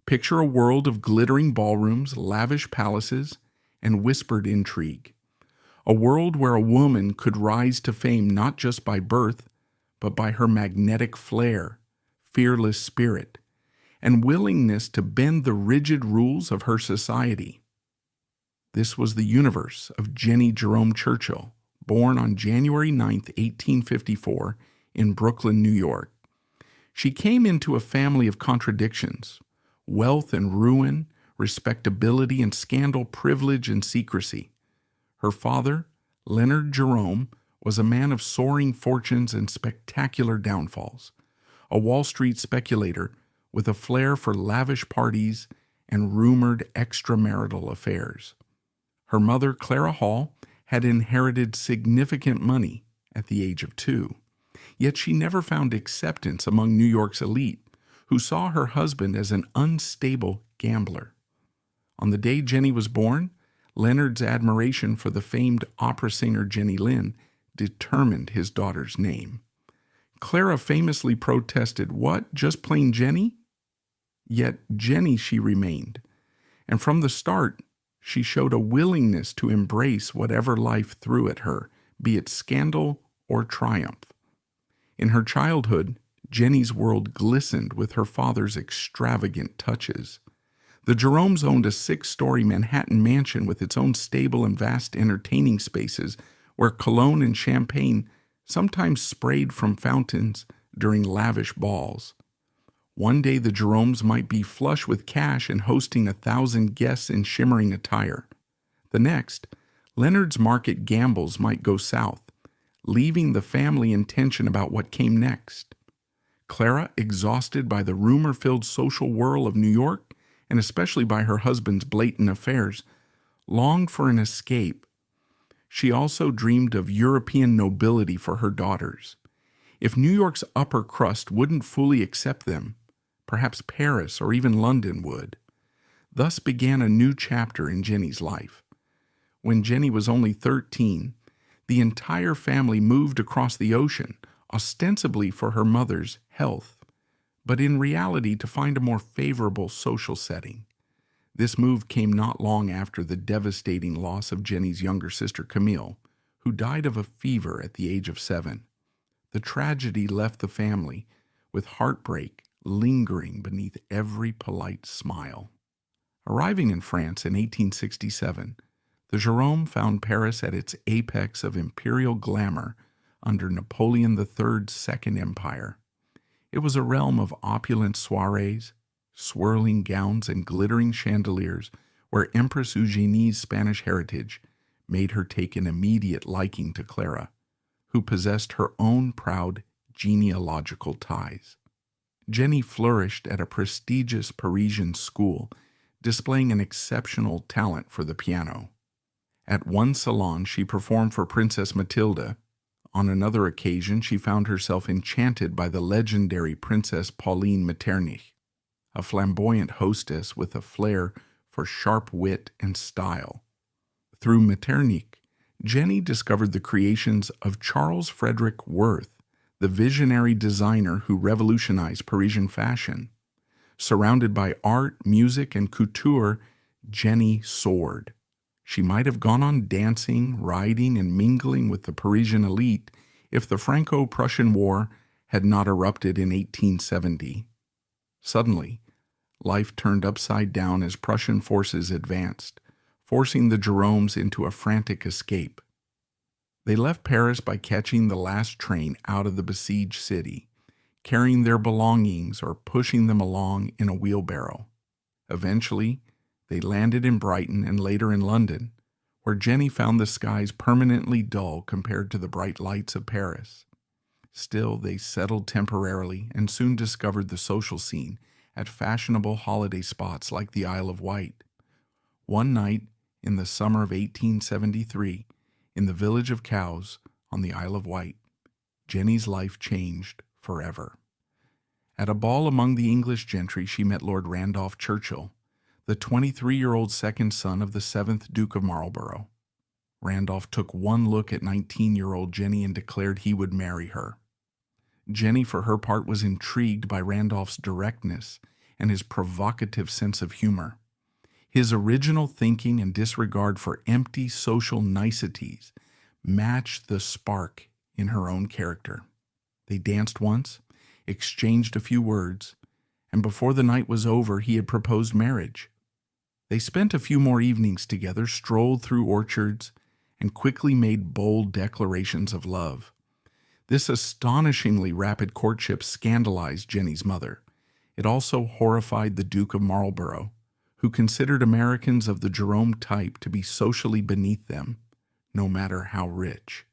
Picture a world of glittering ballrooms, lavish palaces, and whispered intrigue. A world where a woman could rise to fame not just by birth, but by her magnetic flair, fearless spirit, and willingness to bend the rigid rules of her society. This was the universe of Jenny Jerome Churchill, born on January 9, 1854, in Brooklyn, New York. She came into a family of contradictions: wealth and ruin, respectability and scandal, privilege and secrecy. Her father, Leonard Jerome, was a man of soaring fortunes and spectacular downfalls, a Wall Street speculator with a flair for lavish parties and rumored extramarital affairs. Her mother, Clara Hall, had inherited significant money at the age of 2, yet she never found acceptance among New York's elite, who saw her husband as an unstable gambler. On the day Jenny was born, Leonard's admiration for the famed opera singer Jenny Lind determined his daughter's name. Clara famously protested, "What, just plain Jenny?" Yet Jenny she remained, and from the start she showed a willingness to embrace whatever life threw at her, be it scandal or triumph. In her childhood, Jenny's world glistened with her father's extravagant touches. The Jeromes owned a 6-story Manhattan mansion with its own stable and vast entertaining spaces where cologne and champagne sometimes sprayed from fountains during lavish balls. One day the Jeromes might be flush with cash and hosting 1,000 guests in shimmering attire. The next, Leonard's market gambles might go south, leaving the family in tension about what came next. Clara, exhausted by the rumor-filled social whirl of New York, and especially by her husband's blatant affairs, longed for an escape. She also dreamed of European nobility for her daughters. If New York's upper crust wouldn't fully accept them, perhaps Paris or even London would. Thus began a new chapter in Jenny's life. When Jenny was only 13, the entire family moved across the ocean, ostensibly for her mother's health, but in reality to find a more favorable social setting. This move came not long after the devastating loss of Jenny's younger sister Camille, who died of a fever at the age of 7. The tragedy left the family with heartbreak lingering beneath every polite smile. Arriving in France in 1867, the Jerome found Paris at its apex of imperial glamour under Napoleon III's Second Empire. It was a realm of opulent soirees, swirling gowns, and glittering chandeliers where Empress Eugenie's Spanish heritage made her take an immediate liking to Clara, who possessed her own proud genealogical ties. Jenny flourished at a prestigious Parisian school, displaying an exceptional talent for the piano. At one salon, she performed for Princess Mathilde. On another occasion, she found herself enchanted by the legendary Princess Pauline Metternich, a flamboyant hostess with a flair for sharp wit and style. Through Metternich, Jenny discovered the creations of Charles Frederick Worth, the visionary designer who revolutionized Parisian fashion. Surrounded by art, music, and couture, Jenny soared. She might have gone on dancing, riding, and mingling with the Parisian elite if the Franco-Prussian War had not erupted in 1870. Suddenly, life turned upside down as Prussian forces advanced, forcing the Jeromes into a frantic escape. They left Paris by catching the last train out of the besieged city, carrying their belongings or pushing them along in a wheelbarrow. Eventually, they landed in Brighton and later in London, where Jenny found the skies permanently dull compared to the bright lights of Paris. Still, they settled temporarily and soon discovered the social scene at fashionable holiday spots like the Isle of Wight. One night, in the summer of 1873, in the village of Cowes on the Isle of Wight, Jenny's life changed forever. At a ball among the English gentry, she met Lord Randolph Churchill, the 23-year-old second son of the 7th Duke of Marlborough. Randolph took one look at 19-year-old Jenny and declared he would marry her. Jenny, for her part, was intrigued by Randolph's directness and his provocative sense of humor. His original thinking and disregard for empty social niceties matched the spark in her own character. They danced once, exchanged a few words, and before the night was over, he had proposed marriage. They spent a few more evenings together, strolled through orchards, and quickly made bold declarations of love. This astonishingly rapid courtship scandalized Jenny's mother. It also horrified the Duke of Marlborough, who considered Americans of the Jerome type to be socially beneath them, no matter how rich.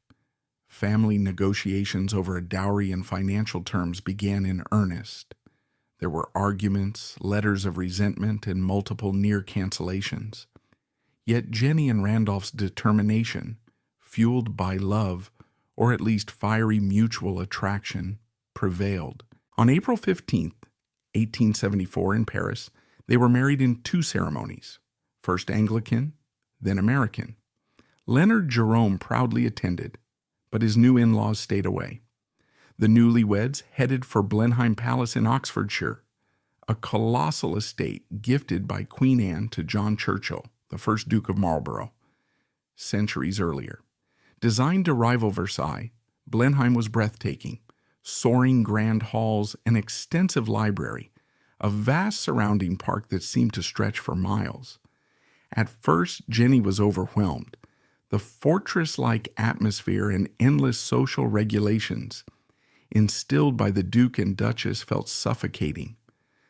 Family negotiations over a dowry and financial terms began in earnest. There were arguments, letters of resentment, and multiple near cancellations. Yet Jenny and Randolph's determination, fueled by love, or at least fiery mutual attraction, prevailed. On April 15th, 1874 in Paris, they were married in two ceremonies, first Anglican, then American. Leonard Jerome proudly attended, but his new in-laws stayed away. The newlyweds headed for Blenheim Palace in Oxfordshire, a colossal estate gifted by Queen Anne to John Churchill, the first Duke of Marlborough, centuries earlier. Designed to rival Versailles, Blenheim was breathtaking. Soaring grand halls, an extensive library, a vast surrounding park that seemed to stretch for miles. At first, Jenny was overwhelmed. The fortress-like atmosphere and endless social regulations instilled by the Duke and Duchess felt suffocating.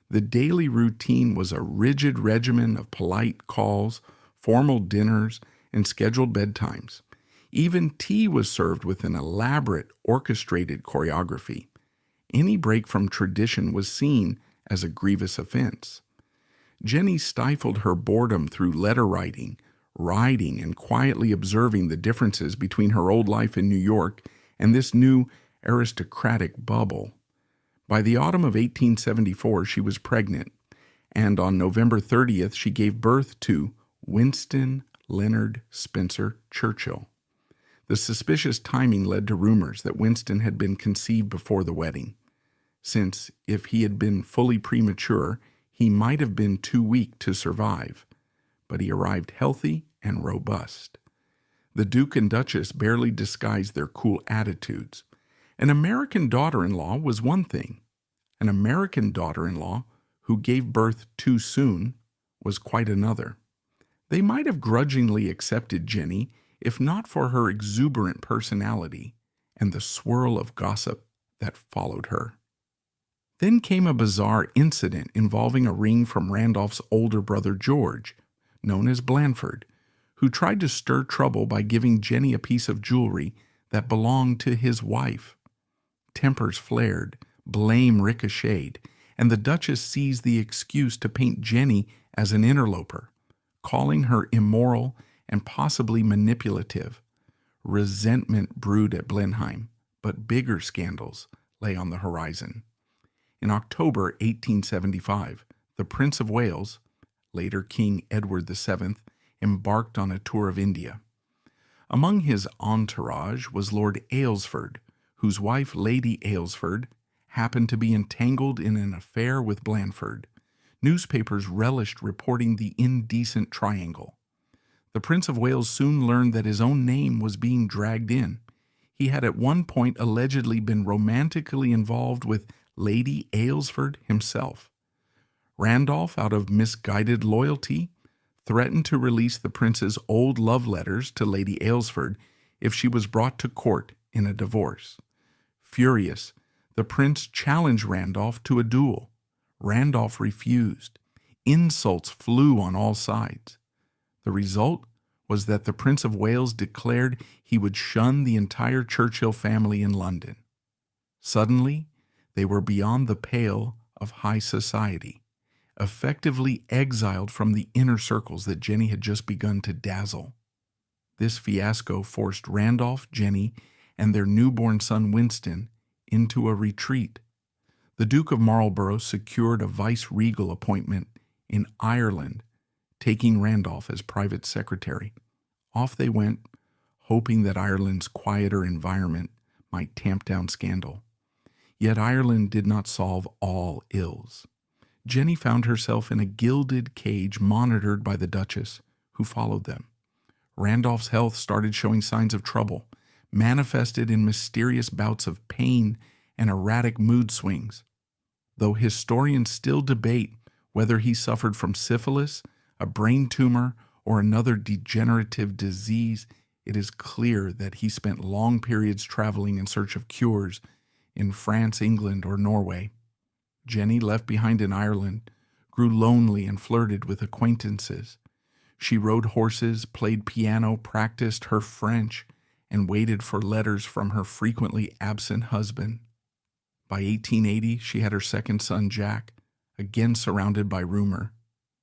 The daily routine was a rigid regimen of polite calls, formal dinners, and scheduled bedtimes. Even tea was served with an elaborate, orchestrated choreography. Any break from tradition was seen as a grievous offense. Jenny stifled her boredom through letter writing, riding, and quietly observing the differences between her old life in New York and this new aristocratic bubble. By the autumn of 1874, she was pregnant, and on November 30th, she gave birth to Winston Leonard Spencer Churchill. The suspicious timing led to rumors that Winston had been conceived before the wedding, since if he had been fully premature, he might have been too weak to survive, but he arrived healthy and robust. The Duke and Duchess barely disguised their cool attitudes. An American daughter-in-law was one thing. An American daughter-in-law who gave birth too soon was quite another. They might have grudgingly accepted Jenny if not for her exuberant personality and the swirl of gossip that followed her. Then came a bizarre incident involving a ring from Randolph's older brother George, known as Blandford, who tried to stir trouble by giving Jenny a piece of jewelry that belonged to his wife. Tempers flared, blame ricocheted, and the Duchess seized the excuse to paint Jenny as an interloper, calling her immoral and possibly manipulative. Resentment brewed at Blenheim, but bigger scandals lay on the horizon. In October 1875, the Prince of Wales, later King Edward VII, embarked on a tour of India. Among his entourage was Lord Aylesford, whose wife, Lady Aylesford, happened to be entangled in an affair with Blandford. Newspapers relished reporting the indecent triangle. The Prince of Wales soon learned that his own name was being dragged in. He had at one point allegedly been romantically involved with Lady Aylesford himself. Randolph, out of misguided loyalty, threatened to release the prince's old love letters to Lady Aylesford if she was brought to court in a divorce. Furious, the prince challenged Randolph to a duel. Randolph refused. Insults flew on all sides. The result was that the Prince of Wales declared he would shun the entire Churchill family in London. Suddenly, they were beyond the pale of high society, effectively exiled from the inner circles that Jenny had just begun to dazzle. This fiasco forced Randolph, Jenny, and their newborn son Winston into a retreat. The Duke of Marlborough secured a vice-regal appointment in Ireland, taking Randolph as private secretary. Off they went, hoping that Ireland's quieter environment might tamp down scandal. Yet Ireland did not solve all ills. Jenny found herself in a gilded cage monitored by the Duchess, who followed them. Randolph's health started showing signs of trouble, manifested in mysterious bouts of pain and erratic mood swings. Though historians still debate whether he suffered from syphilis, a brain tumor, or another degenerative disease, it is clear that he spent long periods traveling in search of cures in France, England, or Norway. Jenny, left behind in Ireland, grew lonely and flirted with acquaintances. She rode horses, played piano, practiced her French, and waited for letters from her frequently absent husband. By 1880, she had her second son, Jack, again surrounded by rumor.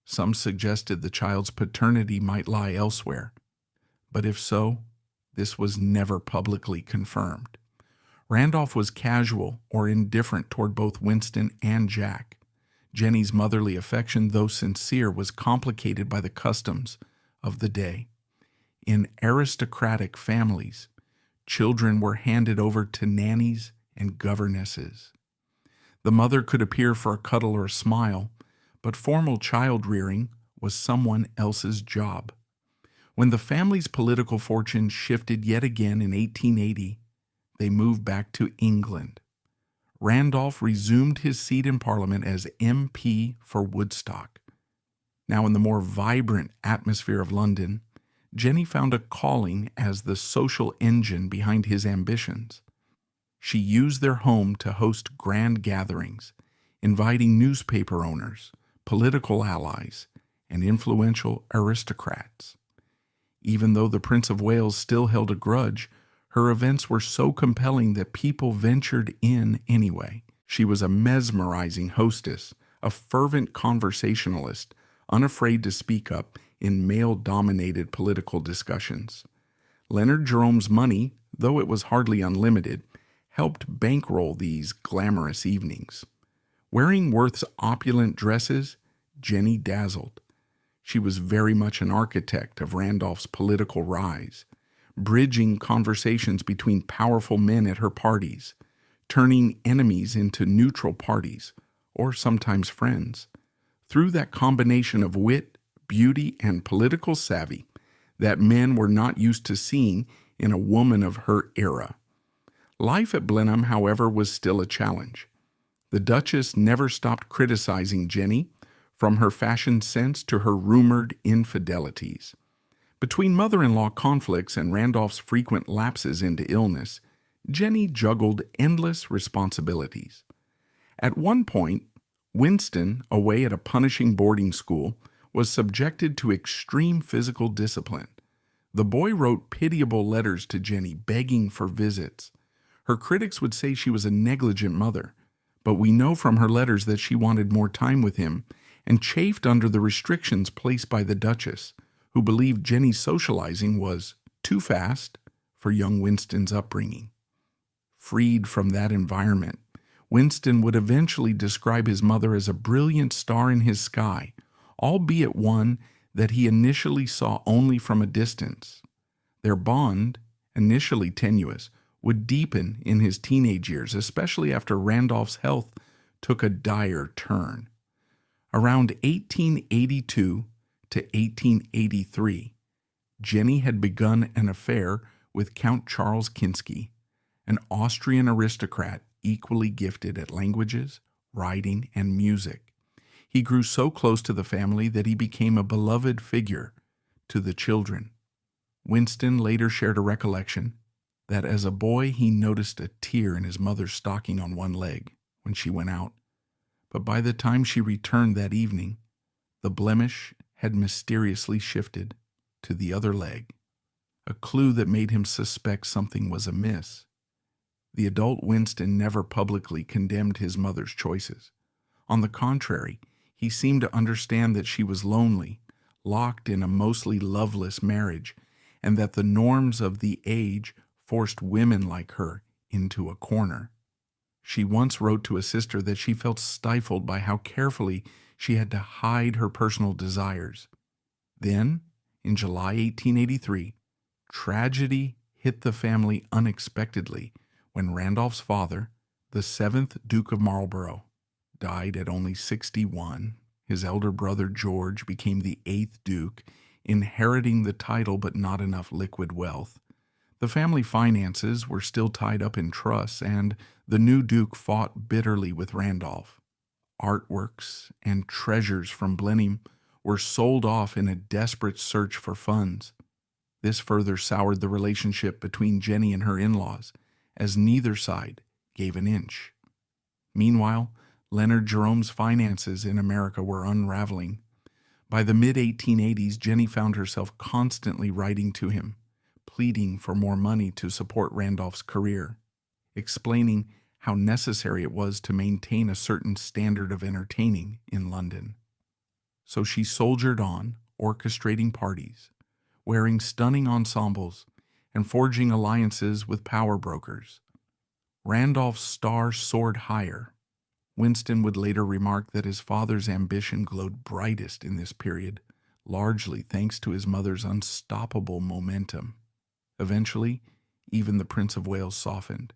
Some suggested the child's paternity might lie elsewhere, but if so, this was never publicly confirmed. Randolph was casual or indifferent toward both Winston and Jack. Jenny's motherly affection, though sincere, was complicated by the customs of the day. In aristocratic families, children were handed over to nannies and governesses. The mother could appear for a cuddle or a smile, but formal child rearing was someone else's job. When the family's political fortunes shifted yet again in 1880, they moved back to England. Randolph resumed his seat in Parliament as MP for Woodstock. Now, in the more vibrant atmosphere of London, Jenny found a calling as the social engine behind his ambitions. She used their home to host grand gatherings, inviting newspaper owners, political allies, and influential aristocrats. Even though the Prince of Wales still held a grudge, her events were so compelling that people ventured in anyway. She was a mesmerizing hostess, a fervent conversationalist, unafraid to speak up in male-dominated political discussions. Leonard Jerome's money, though it was hardly unlimited, helped bankroll these glamorous evenings. Wearing Worth's opulent dresses, Jenny dazzled. She was very much an architect of Randolph's political rise, bridging conversations between powerful men at her parties, turning enemies into neutral parties, or sometimes friends, through that combination of wit, beauty, and political savvy that men were not used to seeing in a woman of her era. Life at Blenheim, however, was still a challenge. The Duchess never stopped criticizing Jenny, from her fashion sense to her rumored infidelities. Between mother-in-law conflicts and Randolph's frequent lapses into illness, Jenny juggled endless responsibilities. At one point, Winston, away at a punishing boarding school, was subjected to extreme physical discipline. The boy wrote pitiable letters to Jenny, begging for visits. Her critics would say she was a negligent mother, but we know from her letters that she wanted more time with him and chafed under the restrictions placed by the Duchess, who believed Jenny's socializing was too fast for young Winston's upbringing. Freed from that environment, Winston would eventually describe his mother as a brilliant star in his sky, albeit one that he initially saw only from a distance. Their bond, initially tenuous, would deepen in his teenage years, especially after Randolph's health took a dire turn. Around 1882 to 1883, Jenny had begun an affair with Count Charles Kinsky, an Austrian aristocrat equally gifted at languages, writing, and music. He grew so close to the family that he became a beloved figure to the children. Winston later shared a recollection that as a boy he noticed a tear in his mother's stocking on one leg when she went out. But by the time she returned that evening, the blemish had mysteriously shifted to the other leg, a clue that made him suspect something was amiss. The adult Winston never publicly condemned his mother's choices. On the contrary, he seemed to understand that she was lonely, locked in a mostly loveless marriage, and that the norms of the age forced women like her into a corner. She once wrote to a sister that she felt stifled by how carefully she had to hide her personal desires. Then, in July 1883, tragedy hit the family unexpectedly when Randolph's father, the 7th Duke of Marlborough, died at only 61. His elder brother George became the 8th Duke, inheriting the title but not enough liquid wealth. The family finances were still tied up in trusts, and the new Duke fought bitterly with Randolph. Artworks and treasures from Blenheim were sold off in a desperate search for funds. This further soured the relationship between Jenny and her in-laws, as neither side gave an inch. Meanwhile, Leonard Jerome's finances in America were unraveling. By the mid-1880s, Jenny found herself constantly writing to him, pleading for more money to support Randolph's career, explaining how necessary it was to maintain a certain standard of entertaining in London. So she soldiered on, orchestrating parties, wearing stunning ensembles, and forging alliances with power brokers. Randolph's star soared higher. Winston would later remark that his father's ambition glowed brightest in this period, largely thanks to his mother's unstoppable momentum. Eventually, even the Prince of Wales softened.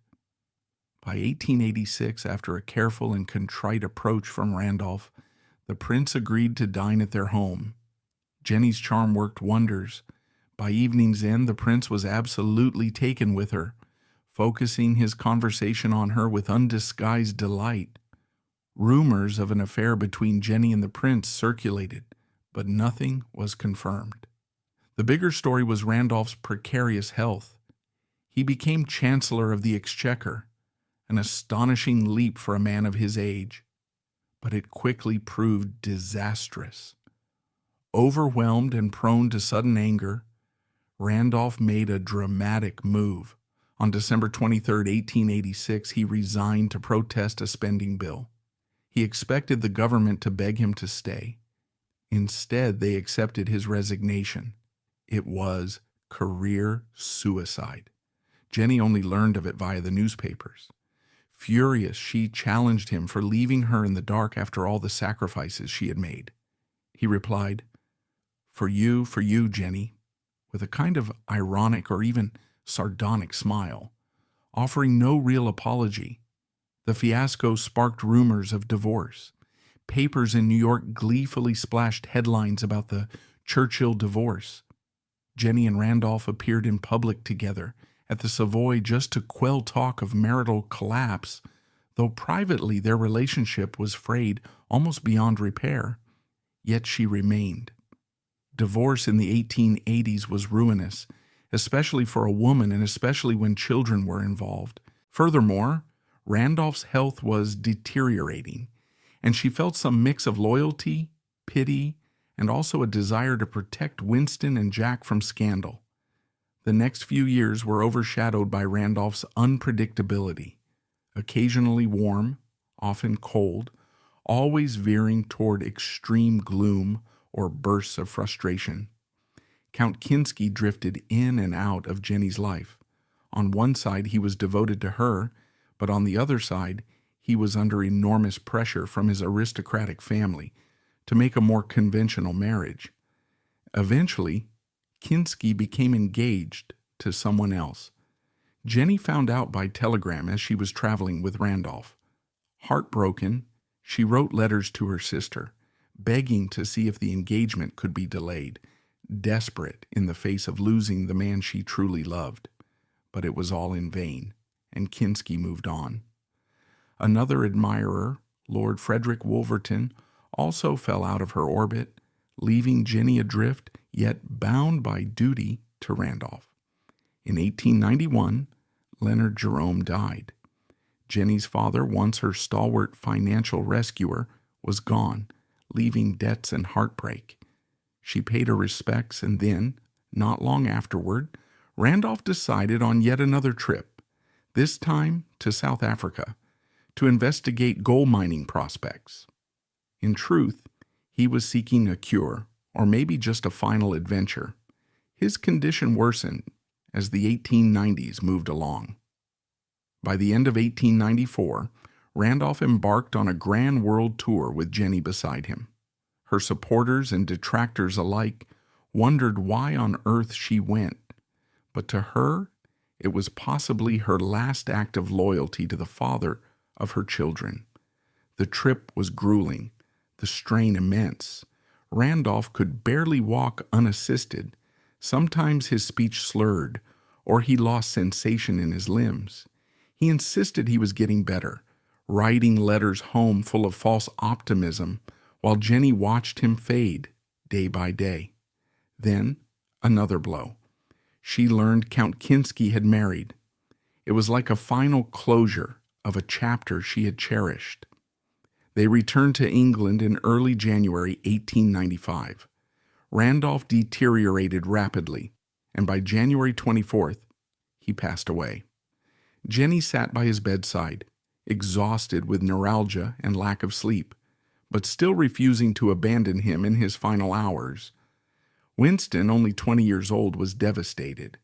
By 1886, after a careful and contrite approach from Randolph, the prince agreed to dine at their home. Jenny's charm worked wonders. By evening's end, the prince was absolutely taken with her, focusing his conversation on her with undisguised delight. Rumors of an affair between Jenny and the prince circulated, but nothing was confirmed. The bigger story was Randolph's precarious health. He became Chancellor of the Exchequer, an astonishing leap for a man of his age, but it quickly proved disastrous. Overwhelmed and prone to sudden anger, Randolph made a dramatic move. On December 23, 1886, he resigned to protest a spending bill. He expected the government to beg him to stay. Instead, they accepted his resignation. It was career suicide. Jenny only learned of it via the newspapers. Furious, she challenged him for leaving her in the dark after all the sacrifices she had made. He replied, for you, Jenny," with a kind of ironic or even sardonic smile, offering no real apology. The fiasco sparked rumors of divorce. Papers in New York gleefully splashed headlines about the Churchill divorce. Jenny and Randolph appeared in public together at the Savoy just to quell talk of marital collapse, though privately their relationship was frayed almost beyond repair. Yet she remained. Divorce in the 1880s was ruinous, especially for a woman and especially when children were involved. Furthermore, Randolph's health was deteriorating, and she felt some mix of loyalty, pity, and also a desire to protect Winston and Jack from scandal. The next few years were overshadowed by Randolph's unpredictability, occasionally warm, often cold, always veering toward extreme gloom or bursts of frustration. Count Kinsky drifted in and out of Jenny's life. On one side, he was devoted to her, but on the other side, he was under enormous pressure from his aristocratic family to make a more conventional marriage. Eventually, Kinsky became engaged to someone else. Jenny found out by telegram as she was traveling with Randolph. Heartbroken, she wrote letters to her sister, begging to see if the engagement could be delayed, desperate in the face of losing the man she truly loved. But it was all in vain, and Kinsky moved on. Another admirer, Lord Frederick Wolverton, also fell out of her orbit, leaving Jenny adrift, yet bound by duty to Randolph. In 1891, Leonard Jerome died. Jenny's father, once her stalwart financial rescuer, was gone, leaving debts and heartbreak. She paid her respects, and then, not long afterward, Randolph decided on yet another trip, this time to South Africa, to investigate gold mining prospects. In truth, he was seeking a cure, or maybe just a final adventure. His condition worsened as the 1890s moved along. By the end of 1894, Randolph embarked on a grand world tour with Jenny beside him. Her supporters and detractors alike wondered why on earth she went, but to her, it was possibly her last act of loyalty to the father of her children. The trip was grueling, the strain immense. Randolph could barely walk unassisted. Sometimes his speech slurred, or he lost sensation in his limbs. He insisted he was getting better, writing letters home full of false optimism, while Jenny watched him fade day by day. Then, another blow. She learned Count Kinsky had married. It was like a final closure of a chapter she had cherished. They returned to England in early January 1895. Randolph deteriorated rapidly, and by January 24th, he passed away. Jenny sat by his bedside, exhausted with neuralgia and lack of sleep, but still refusing to abandon him in his final hours. Winston, only 20 years old, was devastated.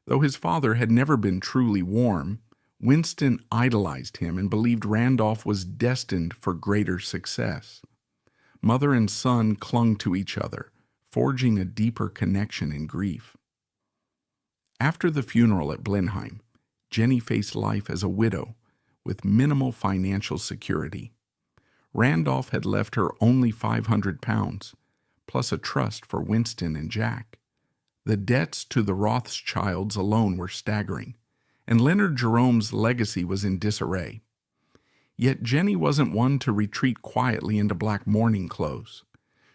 Though his father had never been truly warm, Winston idolized him and believed Randolph was destined for greater success. Mother and son clung to each other, forging a deeper connection in grief. After the funeral at Blenheim, Jenny faced life as a widow with minimal financial security. Randolph had left her only £500, plus a trust for Winston and Jack. The debts to the Rothschilds alone were staggering, and Leonard Jerome's legacy was in disarray. Yet Jenny wasn't one to retreat quietly into black mourning clothes.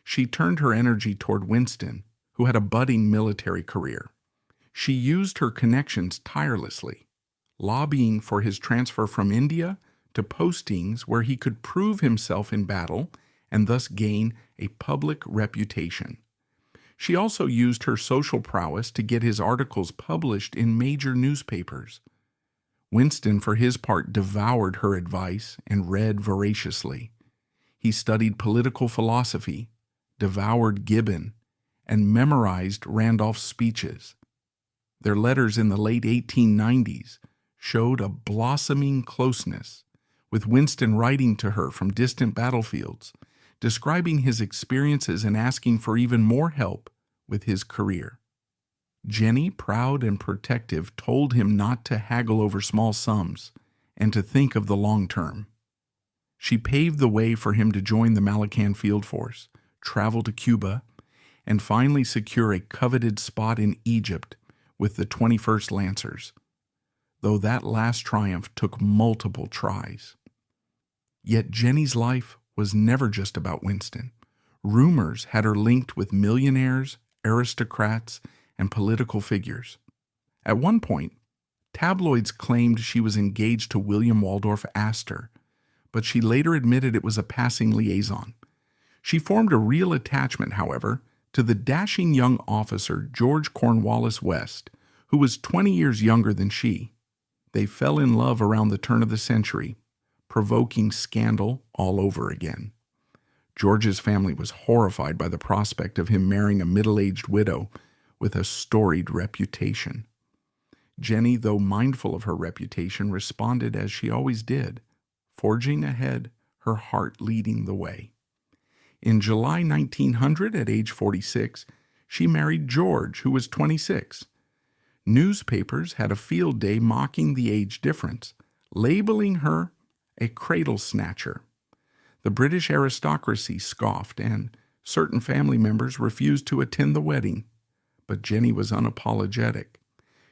She turned her energy toward Winston, who had a budding military career. She used her connections tirelessly, lobbying for his transfer from India to postings where he could prove himself in battle and thus gain a public reputation. She also used her social prowess to get his articles published in major newspapers. Winston, for his part, devoured her advice and read voraciously. He studied political philosophy, devoured Gibbon, and memorized Randolph's speeches. Their letters in the late 1890s showed a blossoming closeness, with Winston writing to her from distant battlefields, describing his experiences and asking for even more help with his career. Jenny, proud and protective, told him not to haggle over small sums and to think of the long term. She paved the way for him to join the Malacan Field Force, travel to Cuba, and finally secure a coveted spot in Egypt with the 21st Lancers, though that last triumph took multiple tries. Yet Jenny's life was never just about Winston. Rumors had her linked with millionaires, aristocrats, and political figures. At one point, tabloids claimed she was engaged to William Waldorf Astor, but she later admitted it was a passing liaison. She formed a real attachment, however, to the dashing young officer George Cornwallis West, who was 20 years younger than she. They fell in love around the turn of the century, provoking scandal all over again. George's family was horrified by the prospect of him marrying a middle-aged widow with a storied reputation. Jenny, though mindful of her reputation, responded as she always did, forging ahead, her heart leading the way. In July 1900, at age 46, she married George, who was 26. Newspapers had a field day mocking the age difference, labeling her a cradle snatcher. The British aristocracy scoffed, and certain family members refused to attend the wedding. But Jenny was unapologetic.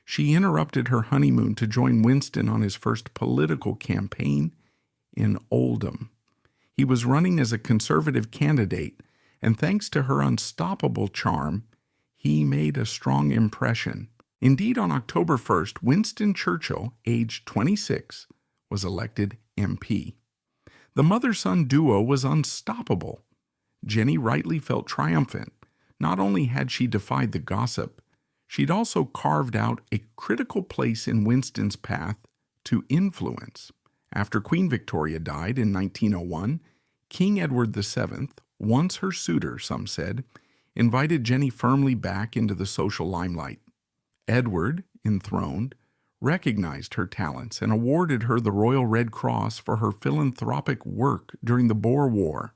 She interrupted her honeymoon to join Winston on his first political campaign in Oldham. He was running as a conservative candidate, and thanks to her unstoppable charm, he made a strong impression. Indeed, on October 1st, Winston Churchill, aged 26, was elected MP. The mother-son duo was unstoppable. Jenny rightly felt triumphant. Not only had she defied the gossip, she'd also carved out a critical place in Winston's path to influence. After Queen Victoria died in 1901, King Edward VII, once her suitor, some said, invited Jenny firmly back into the social limelight. Edward, enthroned, recognized her talents and awarded her the Royal Red Cross for her philanthropic work during the Boer War.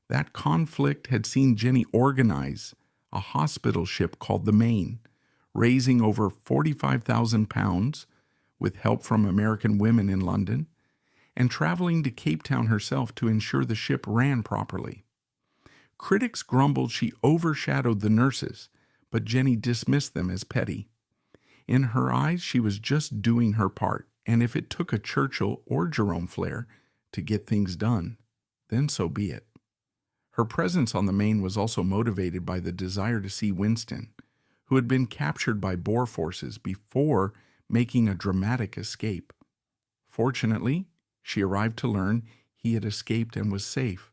That conflict had seen Jenny organize a hospital ship called the Maine, raising over £45,000 with help from American women in London, and traveling to Cape Town herself to ensure the ship ran properly. Critics grumbled she overshadowed the nurses, but Jenny dismissed them as petty. In her eyes, she was just doing her part, and if it took a Churchill or Jerome Flair to get things done, then so be it. Her presence on the Main was also motivated by the desire to see Winston, who had been captured by Boer forces before making a dramatic escape. Fortunately, she arrived to learn he had escaped and was safe.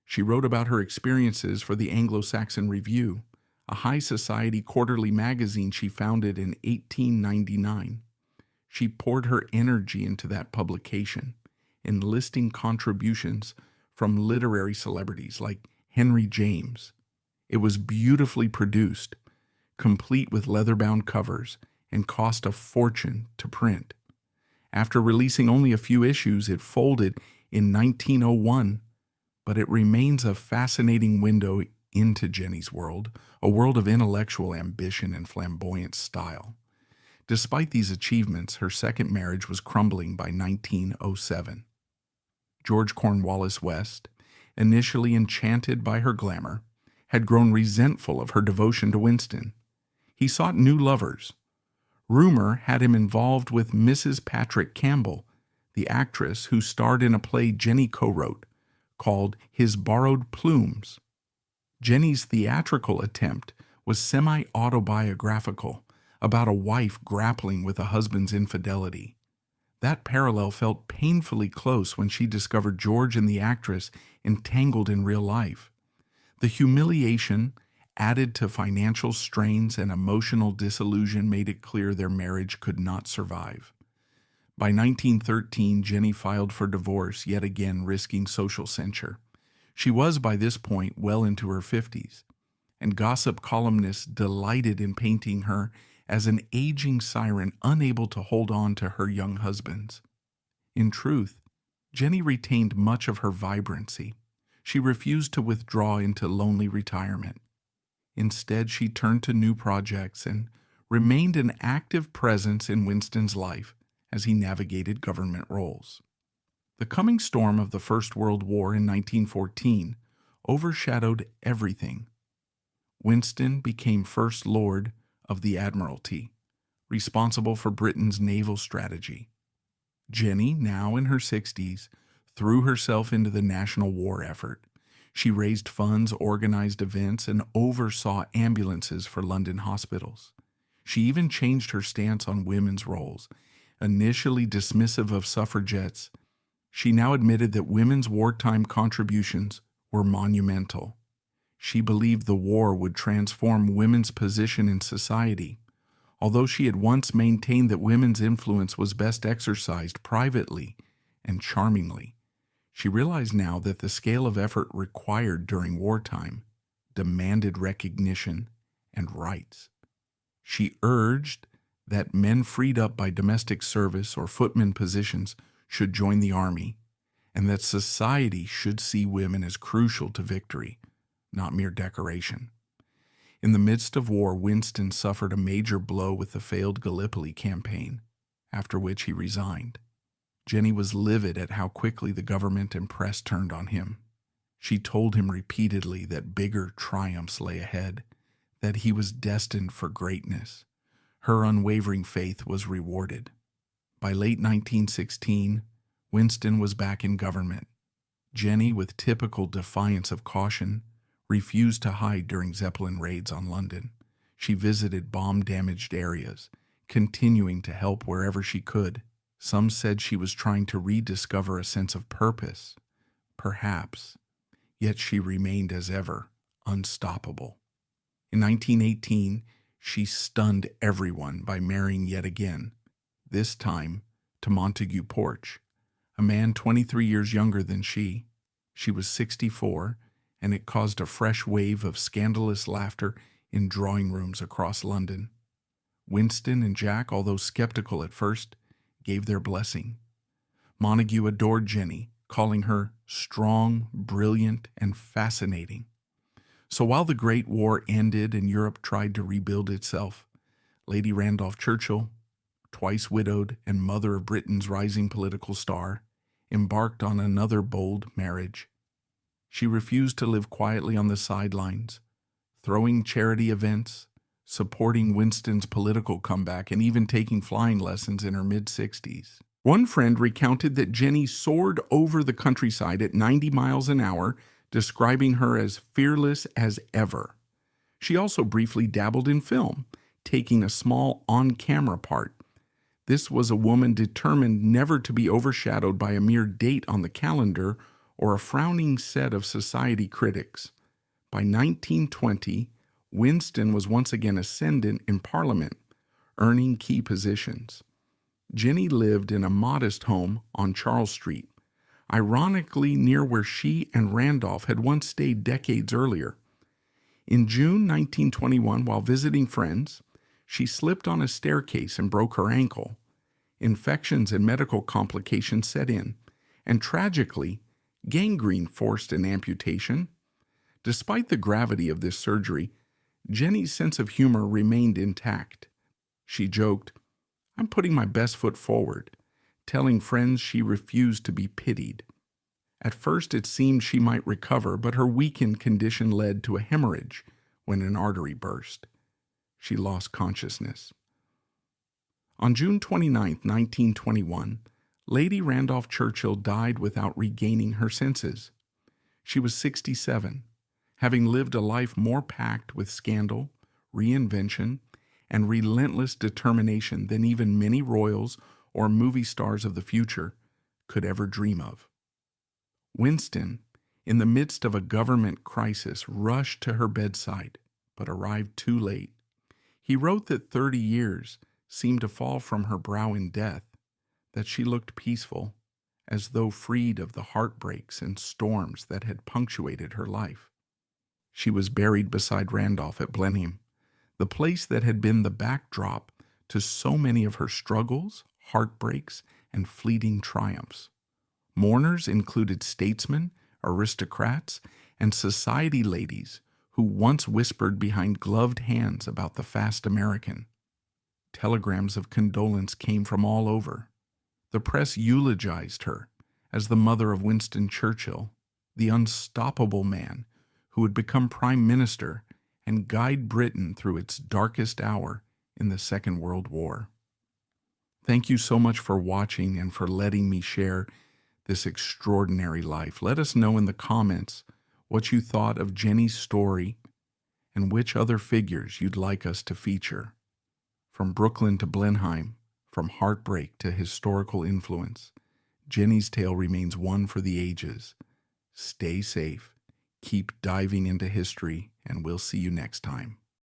She wrote about her experiences for the Anglo-Saxon Review, a high society quarterly magazine she founded in 1899. She poured her energy into that publication, enlisting contributions from literary celebrities like Henry James. It was beautifully produced, complete with leather-bound covers, and cost a fortune to print. After releasing only a few issues, it folded in 1901, but it remains a fascinating window into Jenny's world, a world of intellectual ambition and flamboyant style. Despite these achievements, her second marriage was crumbling by 1907. George Cornwallis West, initially enchanted by her glamour, had grown resentful of her devotion to Winston. He sought new lovers. Rumor had him involved with Mrs. Patrick Campbell, the actress who starred in a play Jenny co-wrote called His Borrowed Plumes. Jenny's theatrical attempt was semi-autobiographical, about a wife grappling with a husband's infidelity. That parallel felt painfully close when she discovered George and the actress entangled in real life. The humiliation, added to financial strains and emotional disillusion, made it clear their marriage could not survive. By 1913, Jenny filed for divorce, yet again risking social censure. She was by this point well into her 50s, and gossip columnists delighted in painting her as an aging siren unable to hold on to her young husbands. In truth, Jenny retained much of her vibrancy. She refused to withdraw into lonely retirement. Instead, she turned to new projects and remained an active presence in Winston's life as he navigated government roles. The coming storm of the First World War in 1914 overshadowed everything. Winston became First Lord of the Admiralty, responsible for Britain's naval strategy. Jenny, now in her 60s, threw herself into the national war effort. She raised funds, organized events, and oversaw ambulances for London hospitals. She even changed her stance on women's roles. Initially dismissive of suffragettes, she now admitted that women's wartime contributions were monumental. She believed the war would transform women's position in society. Although she had once maintained that women's influence was best exercised privately and charmingly, she realized now that the scale of effort required during wartime demanded recognition and rights. She urged that men freed up by domestic service or footman positions should join the army, and that society should see women as crucial to victory, not mere decoration. In the midst of war, Winston suffered a major blow with the failed Gallipoli campaign, after which he resigned. Jenny was livid at how quickly the government and press turned on him. She told him repeatedly that bigger triumphs lay ahead, that he was destined for greatness. Her unwavering faith was rewarded. By late 1916, Winston was back in government. Jenny, with typical defiance of caution, refused to hide during Zeppelin raids on London. She visited bomb-damaged areas, continuing to help wherever she could. Some said she was trying to rediscover a sense of purpose. Perhaps. Yet she remained, as ever, unstoppable. In 1918, she stunned everyone by marrying yet again, this time to Montague Porch, a man 23 years younger than she. She was 64, and it caused a fresh wave of scandalous laughter in drawing rooms across London. Winston and Jack, although skeptical at first, gave their blessing. Montague adored Jenny, calling her strong, brilliant, and fascinating. So while the Great War ended and Europe tried to rebuild itself, Lady Randolph Churchill, twice widowed and mother of Britain's rising political star, embarked on another bold marriage. She refused to live quietly on the sidelines, throwing charity events, supporting Winston's political comeback, and even taking flying lessons in her mid-60s. One friend recounted that Jenny soared over the countryside at 90 miles an hour, describing her as fearless as ever. She also briefly dabbled in film, taking a small on-camera part. This was a woman determined never to be overshadowed by a mere date on the calendar or a frowning set of society critics. By 1920, Winston was once again ascendant in Parliament, earning key positions. Jenny lived in a modest home on Charles Street, ironically near where she and Randolph had once stayed decades earlier. In June 1921, while visiting friends, she slipped on a staircase and broke her ankle. Infections and medical complications set in, and tragically, gangrene forced an amputation. Despite the gravity of this surgery, Jenny's sense of humor remained intact. She joked, "I'm putting my best foot forward," telling friends she refused to be pitied. At first it seemed she might recover, but her weakened condition led to a hemorrhage when an artery burst. She lost consciousness. On June 29, 1921, Lady Randolph Churchill died without regaining her senses. She was 67, having lived a life more packed with scandal, reinvention, and relentless determination than even many royals or movie stars of the future could ever dream of. Winston, in the midst of a government crisis, rushed to her bedside, but arrived too late. He wrote that 30 years seemed to fall from her brow in death, that she looked peaceful, as though freed of the heartbreaks and storms that had punctuated her life. She was buried beside Randolph at Blenheim, the place that had been the backdrop to so many of her struggles, heartbreaks, and fleeting triumphs. Mourners included statesmen, aristocrats, and society ladies who once whispered behind gloved hands about the fast American. Telegrams of condolence came from all over. The press eulogized her as the mother of Winston Churchill, the unstoppable man who would become Prime Minister and guide Britain through its darkest hour in the Second World War. Thank you so much for watching and for letting me share this extraordinary life. Let us know in the comments what you thought of Jenny's story and which other figures you'd like us to feature. From Brooklyn to Blenheim, from heartbreak to historical influence, Jenny's tale remains one for the ages. Stay safe, keep diving into history, and we'll see you next time.